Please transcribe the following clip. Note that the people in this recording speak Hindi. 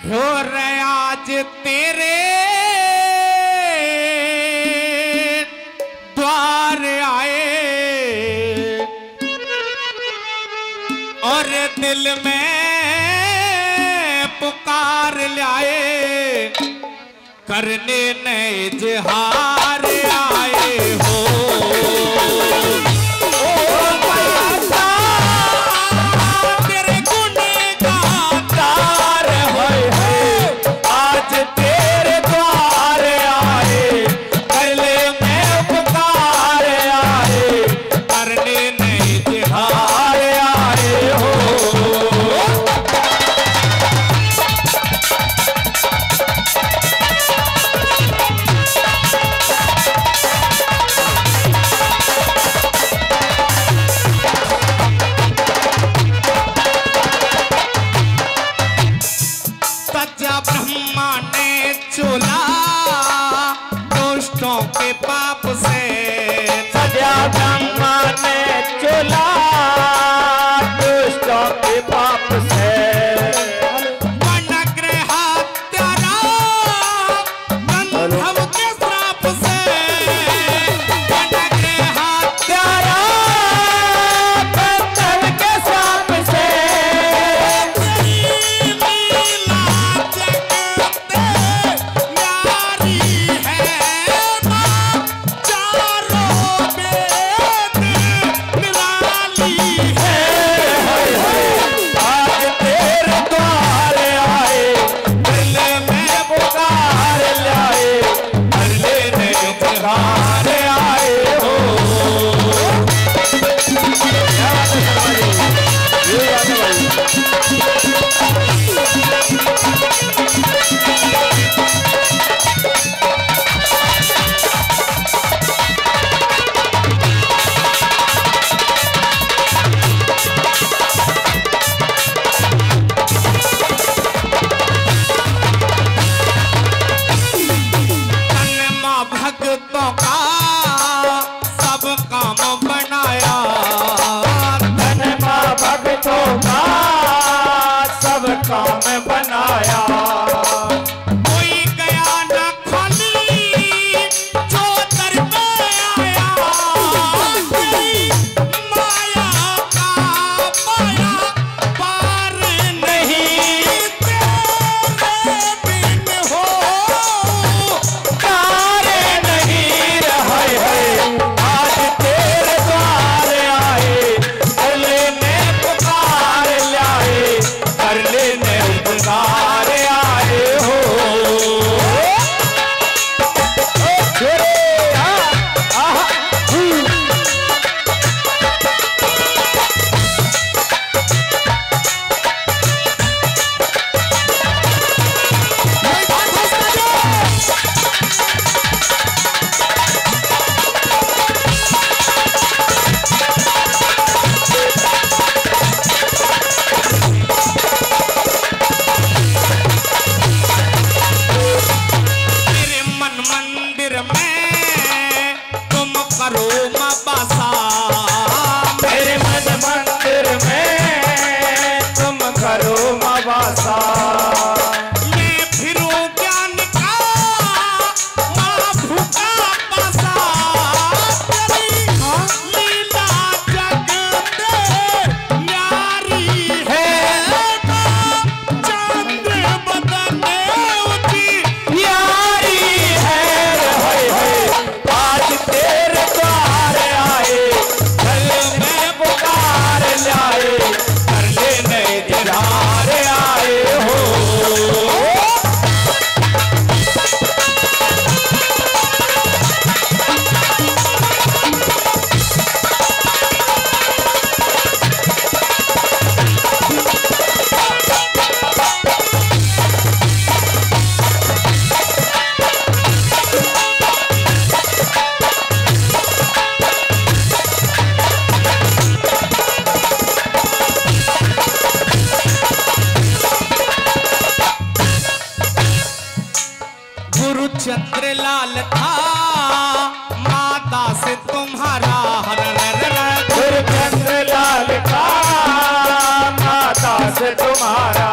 हो रहे आज तेरे द्वार आए और दिल में पुकार लाए, करने नए इजहार आए हो। ब्रह्मा ने चोला दुष्टों के पाप से, सजा ब्रह्मा ने चोला दुष्टों के पाप से। वनग्रह हत्यारा गंधर्व के श्राप से, वनग्रह हत्यारा गंधर्व के श्राप से। भक्तों का सब काम बनाया, धन मां भक्तों का सब काम बनाया। कोई गया न खाली जो दर पे आया, माया का माया पार नहीं, तेरे बिन हो मंदिर में तुम करो मबासा, मेरे मन मंदिर में तुम करो मबासा। मैं फिरूं ज्ञान का माँ भूखा पासा, तेरी लीला जगते न्यारी है, चंद्र बदन उठी आज तेरे द्वार आए, दिल में पुकार लाए, कर लेने इजहार आए हो। चंद्रलाल था माता से तुम्हारा, चंद्रलाल था माता से तुम्हारा।